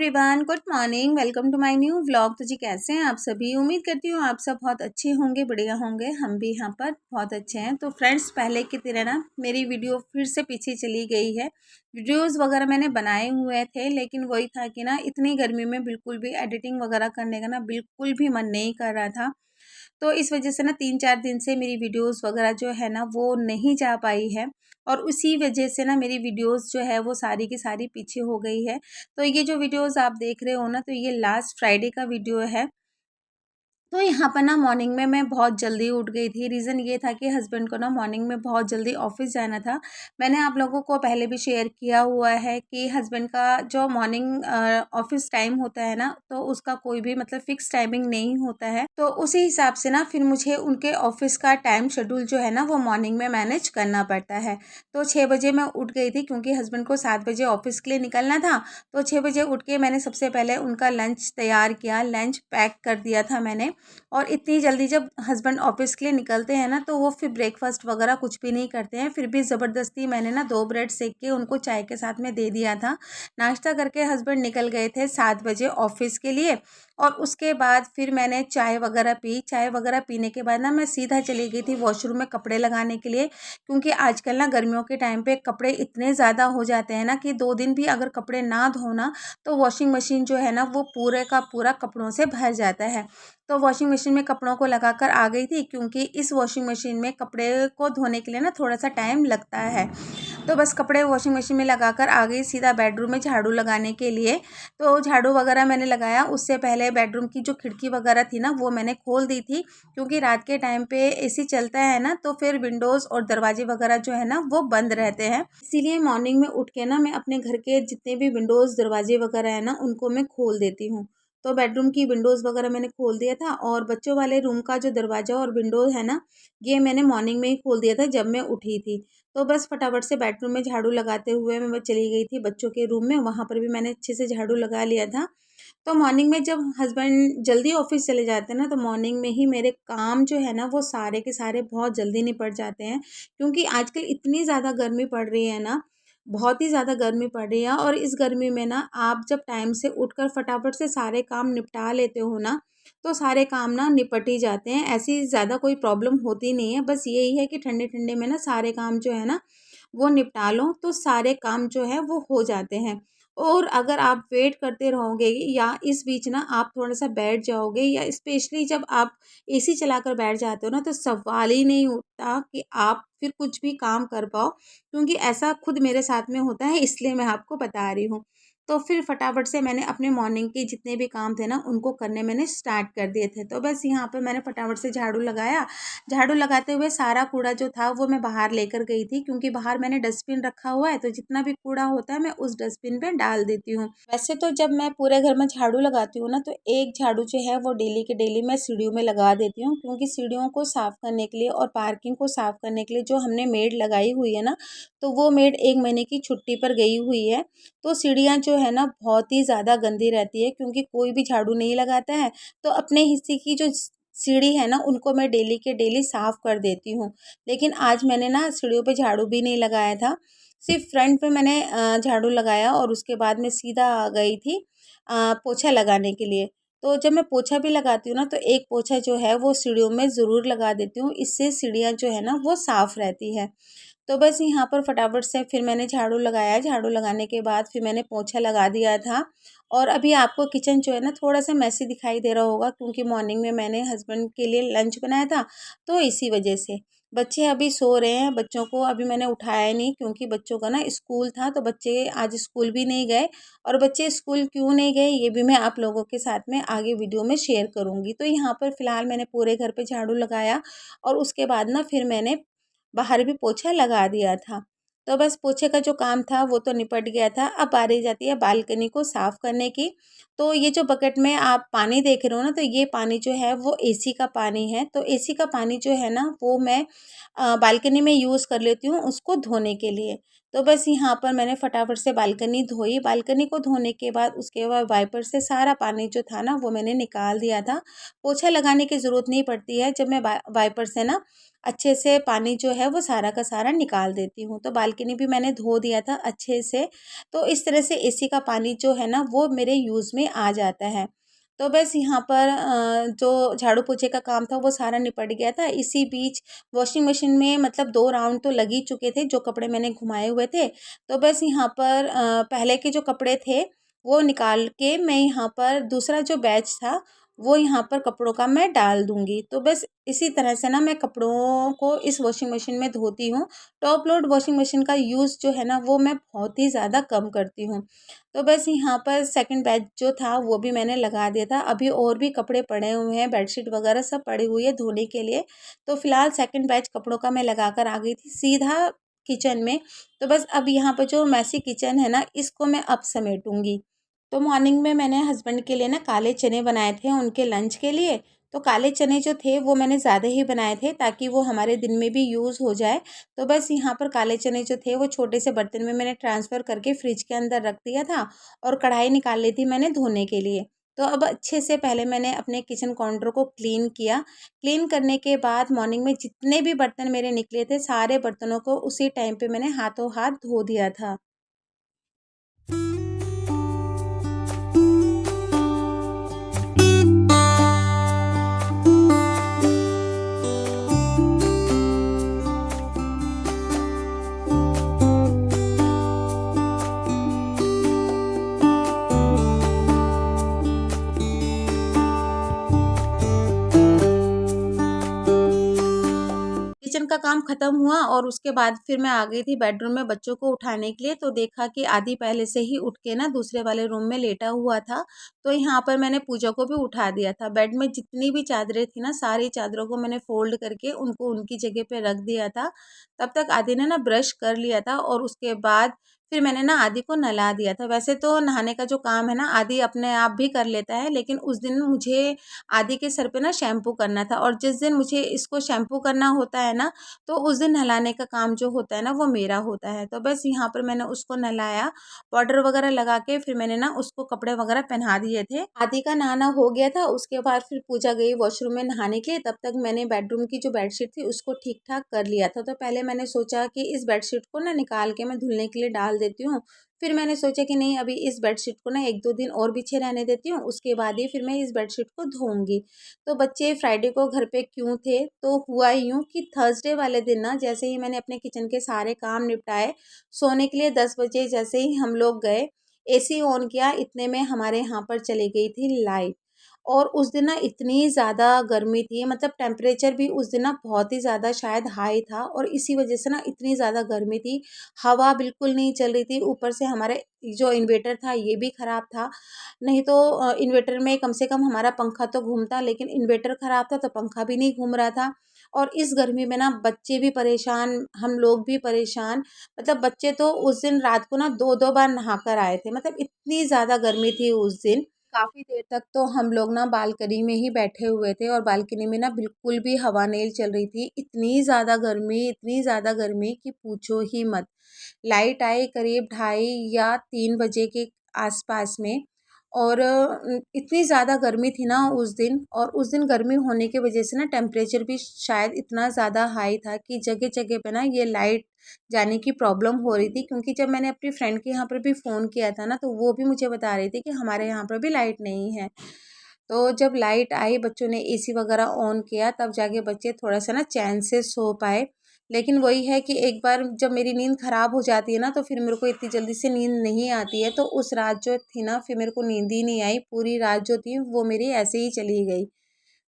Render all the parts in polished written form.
Everyone, good morning. Welcome to my new vlog. तो जी कैसे हैं आप सभी? उम्मीद करती हूँ आप सब बहुत अच्छे होंगे, बढ़िया होंगे। हम भी यहाँ पर बहुत अच्छे हैं। तो फ्रेंड्स, पहले की तरह ना मेरी वीडियो फिर से पीछे चली गई है। वीडियोस वगैरह मैंने बनाए हुए थे, लेकिन वही था कि ना इतनी गर्मी में बिल्कुल भी एडिटिंग वगैरह करने का ना बिल्कुल भी मन नहीं कर रहा था। तो इस वजह से ना 3-4 दिन से मेरी वीडियोस वगैरह जो है ना वो नहीं जा पाई है, और उसी वजह से ना मेरी वीडियोस जो है वो सारी की सारी पीछे हो गई है। तो ये जो वीडियोस आप देख रहे हो ना, तो ये लास्ट फ्राइडे का वीडियो है। तो यहाँ पर ना मॉर्निंग में मैं बहुत जल्दी उठ गई थी। रीज़न ये था कि हस्बैंड को ना मॉर्निंग में बहुत जल्दी ऑफिस जाना था। मैंने आप लोगों को पहले भी शेयर किया हुआ है कि हस्बैंड का जो मॉर्निंग ऑफिस टाइम होता है ना, तो उसका कोई भी मतलब फ़िक्स टाइमिंग नहीं होता है। तो उसी हिसाब से ना फिर मुझे उनके ऑफिस का टाइम शेड्यूल जो है ना वो मॉर्निंग में मैनेज करना पड़ता है। तो 6 बजे मैं उठ गई थी, क्योंकि हस्बैंड को 7 बजे ऑफिस के लिए निकलना था। तो 6 बजे उठ के मैंने सबसे पहले उनका लंच तैयार किया, लंच पैक कर दिया था मैंने। और इतनी जल्दी जब हस्बैंड ऑफिस के लिए निकलते हैं ना, तो वो फिर ब्रेकफास्ट वगैरह कुछ भी नहीं करते हैं। फिर भी ज़बरदस्ती मैंने ना 2 ब्रेड सेक के उनको चाय के साथ में दे दिया था। नाश्ता करके हस्बैंड निकल गए थे 7 बजे ऑफिस के लिए। और उसके बाद फिर मैंने चाय वगैरह पी। चाय वगैरह पीने के बाद ना मैं सीधा चली गई थी वॉशरूम में कपड़े लगाने के लिए, क्योंकि आजकल ना गर्मियों के टाइम पे कपड़े इतने ज़्यादा हो जाते हैं ना कि 2 दिन भी अगर कपड़े ना धोना, तो वॉशिंग मशीन जो है ना वो पूरे का पूरा कपड़ों से भर जाता है। तो वॉशिंग मशीन में कपड़ों को लगाकर आ गई थी, क्योंकि इस वॉशिंग मशीन में कपड़े को धोने के लिए ना थोड़ा-सा टाइम लगता है। तो बस कपड़े वॉशिंग मशीन में लगाकर आ गई सीधा बेडरूम में झाड़ू लगाने के लिए। तो झाड़ू वगैरह मैंने लगाया, उससे पहले बेडरूम की जो खिड़की वगैरह थी ना वो मैंने खोल दी थी, क्योंकि रात के टाइम पे एसी चलता है ना, तो फिर विंडोज़ और दरवाजे वगैरह जो है ना वो बंद रहते हैं। इसीलिए मॉर्निंग में उठ के ना मैं अपने घर के जितने भी विंडोज़ दरवाजे वगैरह है ना उनको मैं खोल देती हूँ। तो बेडरूम की विंडोज़ वगैरह मैंने खोल दिया था, और बच्चों वाले रूम का जो दरवाज़ा और विंडो है ना, ये मैंने मॉर्निंग में ही खोल दिया था जब मैं उठी थी। तो बस फटाफट से बेडरूम में झाड़ू लगाते हुए मैं चली गई थी बच्चों के रूम में, वहाँ पर भी मैंने अच्छे से झाड़ू लगा लिया था। तो मॉर्निंग में जब हस्बैंड जल्दी ऑफिस चले जाते हैं ना, तो मॉर्निंग में ही मेरे काम जो है ना वो सारे के सारे बहुत जल्दी निपट जाते हैं, क्योंकि आजकल इतनी ज़्यादा गर्मी पड़ रही है ना, बहुत ही ज़्यादा गर्मी पड़ रही है। और इस गर्मी में ना आप जब टाइम से उठकर फटाफट से सारे काम निपटा लेते हो ना, तो सारे काम ना निपट ही जाते हैं। ऐसी ज़्यादा कोई प्रॉब्लम होती नहीं है। बस यही है कि ठंडे ठंडे में ना सारे काम जो है ना वो निपटा लो, तो सारे काम जो है वो हो जाते हैं। और अगर आप वेट करते रहोगे, या इस बीच ना आप थोड़ा-सा बैठ जाओगे, या स्पेशली जब आप एसी चलाकर बैठ जाते हो ना, तो सवाल ही नहीं उठता कि आप फिर कुछ भी काम कर पाओ, क्योंकि ऐसा खुद मेरे साथ में होता है, इसलिए मैं आपको बता रही हूँ। तो फिर फटाफट से मैंने अपने मॉर्निंग के जितने भी काम थे ना, उनको करने मैंने स्टार्ट कर दिए थे। तो बस यहाँ पे मैंने फटाफट से झाड़ू लगाया। झाड़ू लगाते हुए सारा कूड़ा जो था वो मैं बाहर लेकर गई थी, क्योंकि बाहर मैंने डस्टबिन रखा हुआ है, तो जितना भी कूड़ा होता है मैं उस डस्टबिन पे डाल देती हूँ। वैसे तो जब मैं पूरे घर में झाड़ू लगाती हूँ ना, तो एक झाड़ू जो है वो डेली के डेली मैं सीढ़ियों में लगा देती हूँ, क्योंकि सीढ़ियों को साफ करने के लिए और पार्किंग को साफ करने के लिए जो हमने मेड लगाई हुई है ना, तो वो मेड 1 महीने की छुट्टी पर गई हुई है। तो सीढ़ियाँ जो है ना बहुत ही ज़्यादा गंदी रहती है, क्योंकि कोई भी झाड़ू नहीं लगाता है। तो अपने हिस्से की जो सीढ़ी है ना उनको मैं डेली के डेली साफ़ कर देती हूँ। लेकिन आज मैंने ना सीढ़ियों पे झाड़ू भी नहीं लगाया था, सिर्फ़ फ्रंट पे मैंने झाड़ू लगाया, और उसके बाद मैं सीधा आ गई थी पोछा लगाने के लिए। तो जब मैं पोछा भी लगाती हूँ ना, तो एक पोछा जो है वो सीढ़ियों में ज़रूर लगा देती हूँ, इससे सीढ़ियाँ जो है ना वो साफ़ रहती है। तो बस यहाँ पर फटाफट से फिर मैंने झाड़ू लगाया, झाड़ू लगाने के बाद फिर मैंने पोंछा लगा दिया था। और अभी आपको किचन जो है ना थोड़ा-सा मेसी दिखाई दे रहा होगा, क्योंकि मॉर्निंग में मैंने हस्बैंड के लिए लंच बनाया था, तो इसी वजह से। बच्चे अभी सो रहे हैं, बच्चों को अभी मैंने उठाया नहीं, क्योंकि बच्चों का ना स्कूल था, तो बच्चे आज स्कूल भी नहीं गए। और बच्चे स्कूल क्यों नहीं गए, ये भी मैं आप लोगों के साथ में आगे वीडियो में शेयर करूँगी। तो यहाँ पर फ़िलहाल मैंने पूरे घर पे झाड़ू लगाया, और उसके बाद ना फिर मैंने बाहर भी पोछा लगा दिया था। तो बस पोछे का जो काम था वो तो निपट गया था। अब बारी जाती है बालकनी को साफ़ करने की। तो ये जो बकेट में आप पानी देख रहे हो ना, तो ये पानी जो है वो एसी का पानी है। तो एसी का पानी जो है ना वो मैं बालकनी में यूज़ कर लेती हूँ उसको धोने के लिए। तो बस यहाँ पर मैंने फटाफट से बालकनी धोई। बालकनी को धोने के बाद उसके बाद वाइपर से सारा पानी जो था ना वो मैंने निकाल दिया था। पोछा लगाने की ज़रूरत नहीं पड़ती है जब मैं वाइपर से ना अच्छे से पानी जो है वो सारा का सारा निकाल देती हूँ। तो बालकनी भी मैंने धो दिया था अच्छे से। तो इस तरह से एसी का पानी जो है ना वो मेरे यूज़ में आ जाता है। तो बस यहाँ पर जो झाड़ू पोछे का काम था वो सारा निपट गया था। इसी बीच वॉशिंग मशीन में मतलब 2 राउंड तो लग ही चुके थे, जो कपड़े मैंने घुमाए हुए थे। तो बस यहाँ पर पहले के जो कपड़े थे वो निकाल के मैं यहाँ पर दूसरा जो बैच था वो यहाँ पर कपड़ों का मैं डाल दूँगी। तो बस इसी तरह से ना मैं कपड़ों को इस वॉशिंग मशीन में धोती हूँ। टॉप लोड वॉशिंग मशीन का यूज़ जो है ना वो मैं बहुत ही ज़्यादा कम करती हूँ। तो बस यहाँ पर सेकंड बैच जो था वो भी मैंने लगा दिया था। अभी और भी कपड़े पड़े हुए हैं, बेडशीट वगैरह सब पड़ी हुई है धोने के लिए। तो फ़िलहाल सेकंड बैच कपड़ों का मैं लगा कर आ गई थी सीधा किचन में। तो बस अब यहाँ पर जो मेसी किचन है ना इसको मैं अब समेटूँगी। तो मॉर्निंग में मैंने हस्बैंड के लिए ना काले चने बनाए थे उनके लंच के लिए। तो काले चने जो थे वो मैंने ज़्यादा ही बनाए थे ताकि वो हमारे दिन में भी यूज़ हो जाए। तो बस यहाँ पर काले चने जो थे वो छोटे से बर्तन में मैंने ट्रांसफ़र करके फ्रिज के अंदर रख दिया था और कढ़ाई निकाल ली थी मैंने धोने के लिए। तो अब अच्छे से पहले मैंने अपने किचन काउंटर को क्लीन किया। क्लीन करने के बाद मॉर्निंग में जितने भी बर्तन मेरे निकले थे सारे बर्तनों को उसी टाइम पे मैंने हाथों हाथ धो दिया था। किचन का काम ख़त्म हुआ और उसके बाद फिर मैं आ गई थी बेडरूम में बच्चों को उठाने के लिए। तो देखा कि आदि पहले से ही उठ के ना दूसरे वाले रूम में लेटा हुआ था। तो यहाँ पर मैंने पूजा को भी उठा दिया था। बेड में जितनी भी चादरें थी ना सारी चादरों को मैंने फ़ोल्ड करके उनको उनकी जगह पे रख दिया था। तब तक आदि ने ना ब्रश कर लिया था और उसके बाद फिर मैंने ना आदि को नहला दिया था। वैसे तो नहाने का जो काम है ना आदि अपने आप भी कर लेता है, लेकिन उस दिन मुझे आदि के सर पे ना शैम्पू करना था और जिस दिन मुझे इसको शैम्पू करना होता है ना तो उस दिन नहलाने का काम जो होता है ना वो मेरा होता है। तो बस यहाँ पर मैंने उसको नहलाया, पाउडर वगैरह लगा के फिर मैंने ना उसको कपड़े वगैरह पहना दिए थे। आदि का नहाना हो गया था, उसके बाद फिर पूजा गई वॉशरूम में नहाने के लिए। तब तक मैंने बेडरूम की जो बेडशीट थी उसको ठीक ठाक कर लिया था। तो पहले मैंने सोचा कि इस बेडशीट को ना निकाल के मैं धुलने के लिए डाल देती हूँ। फिर मैंने सोचा कि नहीं अभी इस बेडशीट को ना 1-2 दिन और बिछे रहने देती हूँ, उसके बाद ही फिर मैं इस बेडशीट को धोऊँगी। तो बच्चे फ्राइडे को घर पे क्यों थे? तो हुआ यूँ कि थर्सडे वाले दिन ना जैसे ही मैंने अपने किचन के सारे काम निपटाए, सोने के लिए 10 बजे जैसे ही हम लोग गए, एसी ऑन किया, इतने में हमारे यहाँ पर चली गई थी लाइट। और उस दिन ना इतनी ज़्यादा गर्मी थी, मतलब टेम्परेचर भी उस दिन ना बहुत ही ज़्यादा शायद हाई था और इसी वजह से ना इतनी ज़्यादा गर्मी थी। हवा बिल्कुल नहीं चल रही थी, ऊपर से हमारे जो इन्वर्टर था ये भी ख़राब था। नहीं तो इन्वर्टर में कम से कम हमारा पंखा तो घूमता, लेकिन इन्वर्टर ख़राब था तो पंखा भी नहीं घूम रहा था। और इस गर्मी में ना बच्चे भी परेशान, हम लोग भी परेशान। मतलब बच्चे तो उस दिन रात को ना 2-2 बार नहा कर आए थे, मतलब इतनी ज़्यादा गर्मी थी उस दिन। काफ़ी देर तक तो हम लोग ना बालकनी में ही बैठे हुए थे और बालकनी में ना बिल्कुल भी हवा नहीं चल रही थी। इतनी ज़्यादा गर्मी कि पूछो ही मत। लाइट आई करीब 2:30 या 3 बजे के आसपास में। और इतनी ज़्यादा गर्मी थी ना उस दिन, और उस दिन गर्मी होने की वजह से ना टेम्परेचर भी शायद इतना ज़्यादा हाई था कि जगह-जगह पे ना ये लाइट जाने की प्रॉब्लम हो रही थी। क्योंकि जब मैंने अपनी फ्रेंड के यहाँ पर भी फ़ोन किया था ना तो वो भी मुझे बता रही थी कि हमारे यहाँ पर भी लाइट नहीं है। तो जब लाइट आई, बच्चों ने एसी वगैरह ऑन किया, तब जाके बच्चे थोड़ा-सा ना चैन से सो पाए। लेकिन वही है कि एक बार जब मेरी नींद ख़राब हो जाती है ना तो फिर मेरे को इतनी जल्दी से नींद नहीं आती है। तो उस रात जो थी ना फिर मेरे को नींद ही नहीं आई, पूरी रात जो थी वो मेरी ऐसे ही चली गई।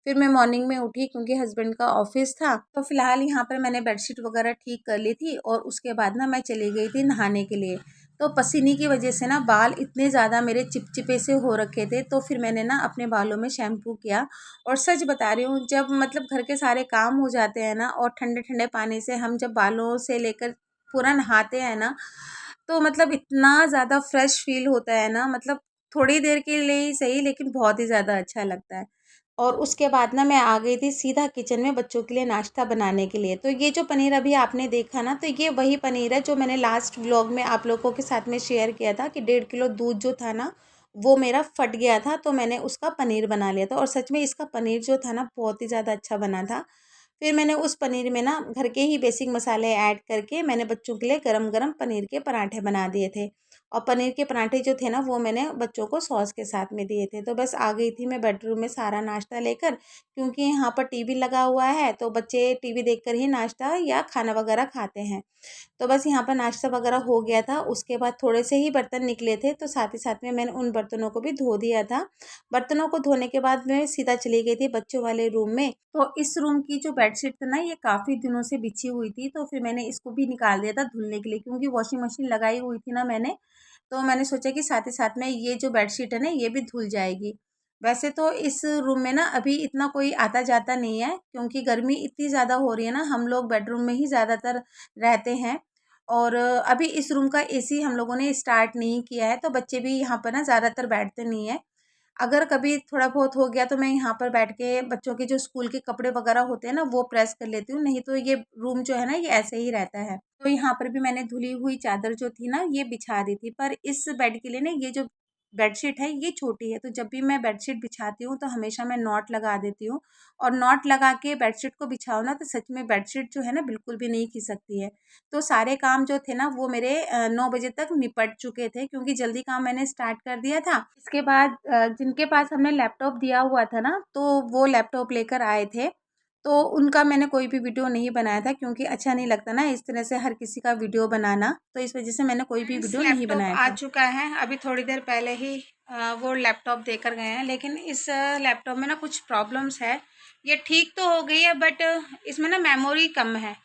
फिर मैं मॉर्निंग में उठी क्योंकि हस्बैंड का ऑफिस था। तो फिलहाल यहाँ पर मैंने बेडशीट वगैरह ठीक कर ली थी और उसके बाद ना मैं चली गई थी नहाने के लिए। तो पसीने की वजह से ना बाल इतने ज़्यादा मेरे चिपचिपे से हो रखे थे, तो फिर मैंने ना अपने बालों में शैम्पू किया। और सच बता रही हूँ, जब मतलब घर के सारे काम हो जाते हैं ना और ठंडे ठंडे पानी से हम जब बालों से लेकर पूरा नहाते हैं ना, तो मतलब इतना ज़्यादा फ्रेश फील होता है ना, मतलब थोड़ी देर के लिए ही सही लेकिन बहुत ही ज़्यादा अच्छा लगता है। और उसके बाद ना मैं आ गई थी सीधा किचन में बच्चों के लिए नाश्ता बनाने के लिए। तो ये जो पनीर अभी आपने देखा ना, तो ये वही पनीर है जो मैंने लास्ट व्लॉग में आप लोगों के साथ में शेयर किया था कि 1.5 किलो दूध जो था ना वो मेरा फट गया था, तो मैंने उसका पनीर बना लिया था। और सच में इसका पनीर जो था ना बहुत ही ज़्यादा अच्छा बना था। फिर मैंने उस पनीर में ना घर के ही बेसिक मसाले ऐड करके मैंने बच्चों के लिए गरम गरम पनीर के पराठे बना दिए थे। और पनीर के पराठे जो थे ना वो मैंने बच्चों को सॉस के साथ में दिए थे। तो बस आ गई थी मैं बेडरूम में सारा नाश्ता लेकर, क्योंकि यहाँ पर टीवी लगा हुआ है तो बच्चे टीवी देखकर ही नाश्ता या खाना वगैरह खाते हैं। तो बस यहाँ पर नाश्ता वगैरह हो गया था। उसके बाद थोड़े से ही बर्तन निकले थे, तो साथ ही साथ में मैंने उन बर्तनों को भी धो दिया था। बर्तनों को धोने के बाद मैं सीधा चली गई थी बच्चों वाले रूम में। तो इस रूम की जो बेडशीट थी ना ये काफ़ी दिनों से बिछी हुई थी, तो फिर मैंने इसको भी निकाल दिया था धुलने के लिए, क्योंकि वॉशिंग मशीन लगाई हुई थी ना मैंने। तो मैंने सोचा कि साथ ही साथ में ये जो बेडशीट है ना ये भी धुल जाएगी। वैसे तो इस रूम में ना अभी इतना कोई आता जाता नहीं है, क्योंकि गर्मी इतनी ज़्यादा हो रही है ना, हम लोग बेडरूम में ही ज़्यादातर रहते हैं। और अभी इस रूम का एसी हम लोगों ने स्टार्ट नहीं किया है, तो बच्चे भी यहाँ पर ना ज़्यादातर बैठते नहीं है। अगर कभी थोड़ा बहुत हो गया तो मैं यहाँ पर बैठ के बच्चों के जो स्कूल के कपड़े वगैरह होते हैं ना वो प्रेस कर लेती हूँ, नहीं तो ये रूम जो है ना ये ऐसे ही रहता है। तो यहाँ पर भी मैंने धुली हुई चादर जो थी ना ये बिछा दी थी, पर इस बेड के लिए ना ये जो बेडशीट है ये छोटी है, तो जब भी मैं बेडशीट बिछाती हूँ तो हमेशा मैं नॉट लगा देती हूँ। और नॉट लगा के बेडशीट को बिछाओ ना तो सच में बेडशीट जो है ना बिल्कुल भी नहीं खिसकती है। तो सारे काम जो थे ना वो मेरे 9 बजे तक निपट चुके थे, क्योंकि जल्दी काम मैंने स्टार्ट कर दिया था। इसके बाद जिनके पास हमने लैपटॉप दिया हुआ था ना तो वो लैपटॉप लेकर आए थे। तो उनका मैंने कोई भी वीडियो नहीं बनाया था, क्योंकि अच्छा नहीं लगता ना इस तरह से हर किसी का वीडियो बनाना, तो इस वजह से मैंने कोई भी वीडियो नहीं बनाया था। आ चुका है अभी थोड़ी देर पहले ही वो लैपटॉप देकर गए हैं, लेकिन इस लैपटॉप में ना कुछ प्रॉब्लम्स है। ये ठीक तो हो गई है बट इसमें ना मेमोरी कम है,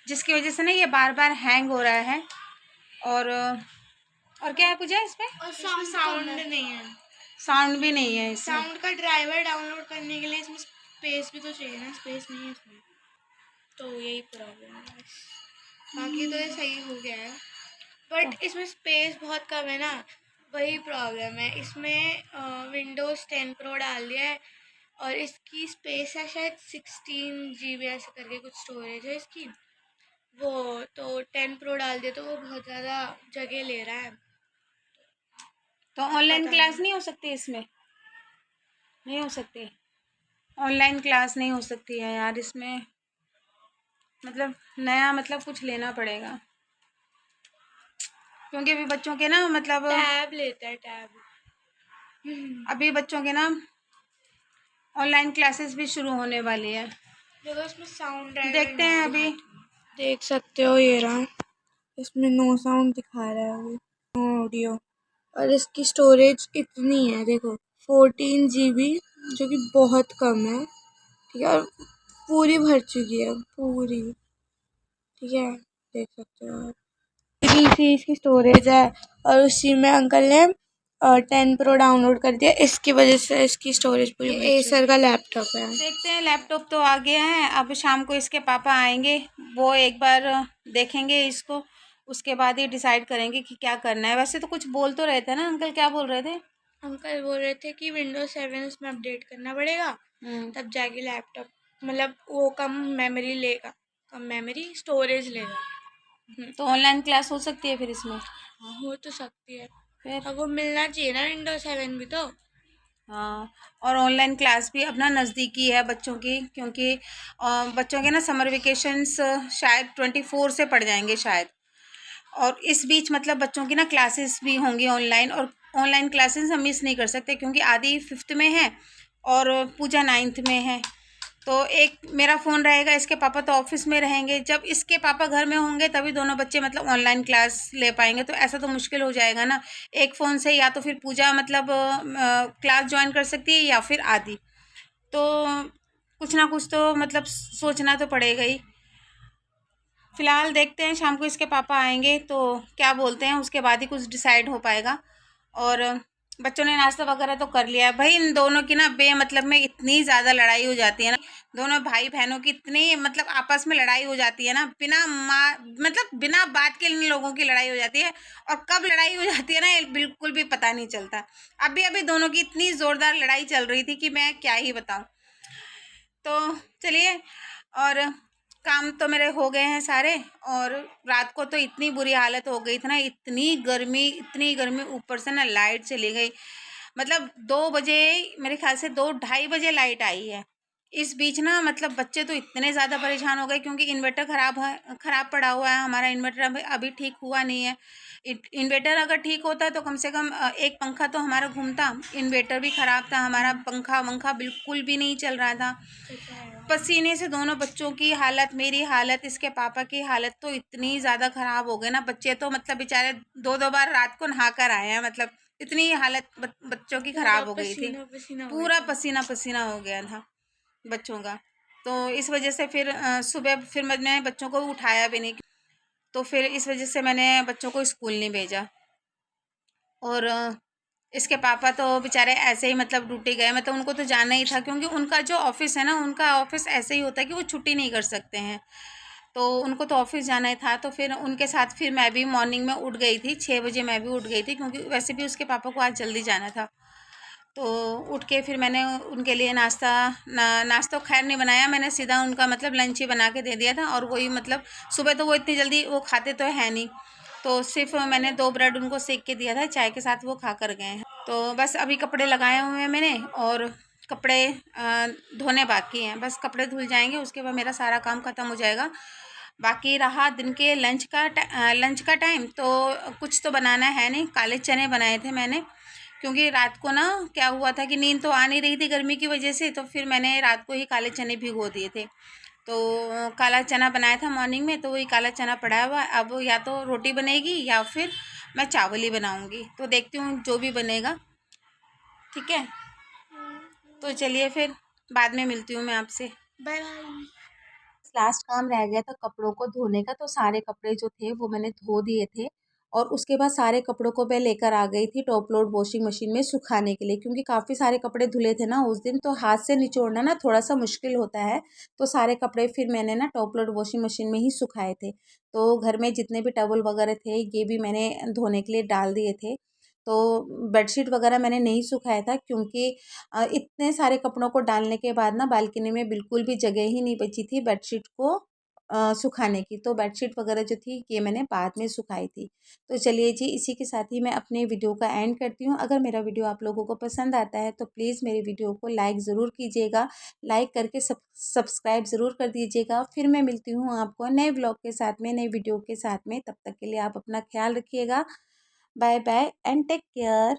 जिसकी वजह से ना ये बार बार हैंग हो रहा है। और क्या है पूजा इसमें? और साउंड नहीं है, साउंड भी नहीं है इसमें। साउंड का ड्राइवर डाउनलोड करने के लिए इसमें स्पेस भी तो चाहिए ना, स्पेस नहीं है इसमें, तो यही प्रॉब्लम है बस। बाकी तो ये सही हो गया है, बट इसमें स्पेस बहुत कम है ना, वही प्रॉब्लम है। इसमें विंडोज़ 10 प्रो डाल दिया है और इसकी स्पेस है शायद 16 GB ऐसे करके कुछ स्टोरेज है इसकी। वो तो 10 प्रो डाल दिया तो वो बहुत ज़्यादा जगह ले रहा है। तो ऑनलाइन क्लास नहीं हो सकती इसमें? नहीं हो सकती ऑनलाइन क्लास, नहीं हो सकती है यार इसमें। मतलब नया मतलब कुछ लेना पड़ेगा, क्योंकि अभी बच्चों के ना मतलब टैब लेता है, टैब। अभी बच्चों के ना ऑनलाइन क्लासेस भी शुरू होने वाली है। देखो इसमें साउंड देखते हैं अभी। देख सकते हो, ये रहा, इसमें नो साउंड दिखा रहा है अभी, नो ऑडियो। और इसकी स्टोरेज इतनी है देखो, 14 GB, जो कि बहुत कम है। ठीक है, और पूरी भर चुकी है पूरी। ठीक है, देख सकते हो आप, इसी इसकी स्टोरेज है। और उसी में अंकल ने 10 प्रो डाउनलोड कर दिया, इसकी वजह से इसकी स्टोरेज पूरी। एसर का लैपटॉप है। देखते हैं, लैपटॉप तो आ गया है। अब शाम को इसके पापा आएंगे, वो एक बार देखेंगे इसको, उसके बाद ही डिसाइड करेंगे कि क्या करना है। वैसे तो कुछ बोल तो रहे थे ना अंकल, क्या बोल रहे थे? अंकल बोल रहे थे कि विंडोज 7 इसमें अपडेट करना पड़ेगा, तब जाके लैपटॉप, मतलब वो कम मेमोरी लेगा, कम मेमोरी स्टोरेज लेगा। तो ऑनलाइन क्लास हो सकती है फिर इसमें? हाँ, हो तो सकती है, फिर अब वो मिलना चाहिए ना विंडोज 7 भी तो। हाँ, और ऑनलाइन क्लास भी अपना नज़दीकी है बच्चों की, क्योंकि बच्चों के ना समर वेकेशंस शायद 24 से पड़ जाएंगे शायद। और इस बीच मतलब बच्चों की ना क्लासेस भी होंगी ऑनलाइन, और ऑनलाइन क्लासेस हम मिस नहीं कर सकते, क्योंकि आदि 5th में है और पूजा 9th में है। तो एक मेरा फ़ोन रहेगा, इसके पापा तो ऑफिस में रहेंगे। जब इसके पापा घर में होंगे तभी दोनों बच्चे मतलब ऑनलाइन क्लास ले पाएंगे, तो ऐसा तो मुश्किल हो जाएगा ना। एक फ़ोन से या तो फिर पूजा मतलब क्लास ज्वाइन कर सकती है या फिर आदि। तो कुछ ना कुछ तो मतलब सोचना तो पड़ेगा ही। फ़िलहाल देखते हैं, शाम को इसके पापा आएंगे तो क्या बोलते हैं, उसके बाद ही कुछ डिसाइड हो पाएगा। और बच्चों ने नाश्ता वगैरह तो कर लिया है। भाई इन दोनों की ना बेमतलब में इतनी ज़्यादा लड़ाई हो जाती है ना, दोनों भाई बहनों की इतनी मतलब आपस में लड़ाई हो जाती है ना, बिना मतलब बिना बात के इन लोगों की लड़ाई हो जाती है। और कब लड़ाई हो जाती है ना ये बिल्कुल भी पता नहीं चलता। अभी अभी दोनों की इतनी ज़ोरदार लड़ाई चल रही थी कि मैं क्या ही बताऊँ। तो चलिए, और काम तो मेरे हो गए हैं सारे। और रात को तो इतनी बुरी हालत हो गई थी ना, इतनी गर्मी, ऊपर से ना लाइट चली गई। मतलब 2 बजे, मेरे ख्याल से 2-2:30 बजे लाइट आई है। इस बीच ना मतलब बच्चे तो इतने ज़्यादा परेशान हो गए, क्योंकि इन्वर्टर ख़राब पड़ा हुआ है। हमारा इन्वर्टर अभी अभी ठीक हुआ नहीं है। इन्वर्टर अगर ठीक होता तो कम से कम एक पंखा तो हमारा घूमता। इन्वर्टर भी ख़राब था हमारा, पंखा वंखा बिल्कुल भी नहीं चल रहा था। पसीने से दोनों बच्चों की हालत, मेरी हालत, इसके पापा की हालत तो इतनी ज़्यादा ख़राब हो गई ना। बच्चे तो मतलब बेचारे 2-2 बार रात को नहा कर आए हैं। मतलब इतनी हालत बच्चों की ख़राब हो गई थी। पूरा पसीना पसीना हो गया था बच्चों का। तो इस वजह से फिर सुबह फिर मैंने बच्चों को उठाया भी नहीं। तो फिर इस वजह से मैंने बच्चों को स्कूल नहीं भेजा। और इसके पापा तो बेचारे ऐसे ही मतलब ड्यूटी गए। मतलब उनको तो जाना ही था, क्योंकि उनका जो ऑफिस है ना, उनका ऑफिस ऐसे ही होता है कि वो छुट्टी नहीं कर सकते हैं। तो उनको तो ऑफिस जाना ही था। तो फिर उनके साथ फिर मैं भी मॉर्निंग में उठ गई थी, 6 बजे मैं भी उठ गई थी, क्योंकि वैसे भी उसके पापा को आज जल्दी जाना था। तो उठ के फिर मैंने उनके लिए नाश्ता खैर नहीं बनाया, मैंने सीधा उनका मतलब लंच ही बना के दे दिया था। और वही मतलब सुबह तो वो इतनी जल्दी वो खाते तो है नहीं, तो सिर्फ मैंने 2 ब्रेड उनको सेक के दिया था, चाय के साथ वो खा कर गए हैं। तो बस अभी कपड़े लगाए हुए हैं मैंने, और कपड़े धोने बाकी हैं। बस कपड़े धुल जाएंगे, उसके बाद मेरा सारा काम ख़त्म हो जाएगा। बाकी रहा दिन के लंच का टाइम, तो कुछ तो बनाना है नहीं। काले चने बनाए थे मैंने, क्योंकि रात को ना क्या हुआ था कि नींद तो आ नहीं रही थी गर्मी की वजह से। तो फिर मैंने रात को ही काले चने भिगो दिए थे। तो काला चना बनाया था मॉर्निंग में, तो वही काला चना पड़ा हुआ। अब या तो रोटी बनेगी या फिर मैं चावल ही बनाऊंगी। तो देखती हूँ जो भी बनेगा, ठीक है। तो चलिए फिर बाद में मिलती हूँ मैं आपसे। Bye bye. लास्ट काम रह गया था कपड़ों को धोने का। तो सारे कपड़े जो थे वो मैंने धो दिए थे, और उसके बाद सारे कपड़ों को मैं लेकर आ गई थी टॉप लोड वॉशिंग मशीन में सुखाने के लिए, क्योंकि काफ़ी सारे कपड़े धुले थे ना उस दिन। तो हाथ से निचोड़ना ना थोड़ा सा मुश्किल होता है। तो सारे कपड़े फिर मैंने ना टॉप लोड वॉशिंग मशीन में ही सुखाए थे। तो घर में जितने भी टवल वगैरह थे ये भी मैंने धोने के लिए डाल दिए थे। तो बेडशीट वगैरह मैंने नहीं सुखाया था, क्योंकि इतने सारे कपड़ों को डालने के बाद ना बालकनी में बिल्कुल भी जगह ही नहीं बची थी बेडशीट को सुखाने की। तो बेडशीट वगैरह जो थी ये मैंने बाद में सुखाई थी। तो चलिए जी, इसी के साथ ही मैं अपने वीडियो का एंड करती हूँ। अगर मेरा वीडियो आप लोगों को पसंद आता है तो प्लीज़ मेरे वीडियो को लाइक ज़रूर कीजिएगा। लाइक करके सब्सक्राइब ज़रूर कर दीजिएगा। फिर मैं मिलती हूँ आपको नए ब्लॉग के साथ में, नए वीडियो के साथ में। तब तक के लिए आप अपना ख्याल रखिएगा। Bye bye and take care.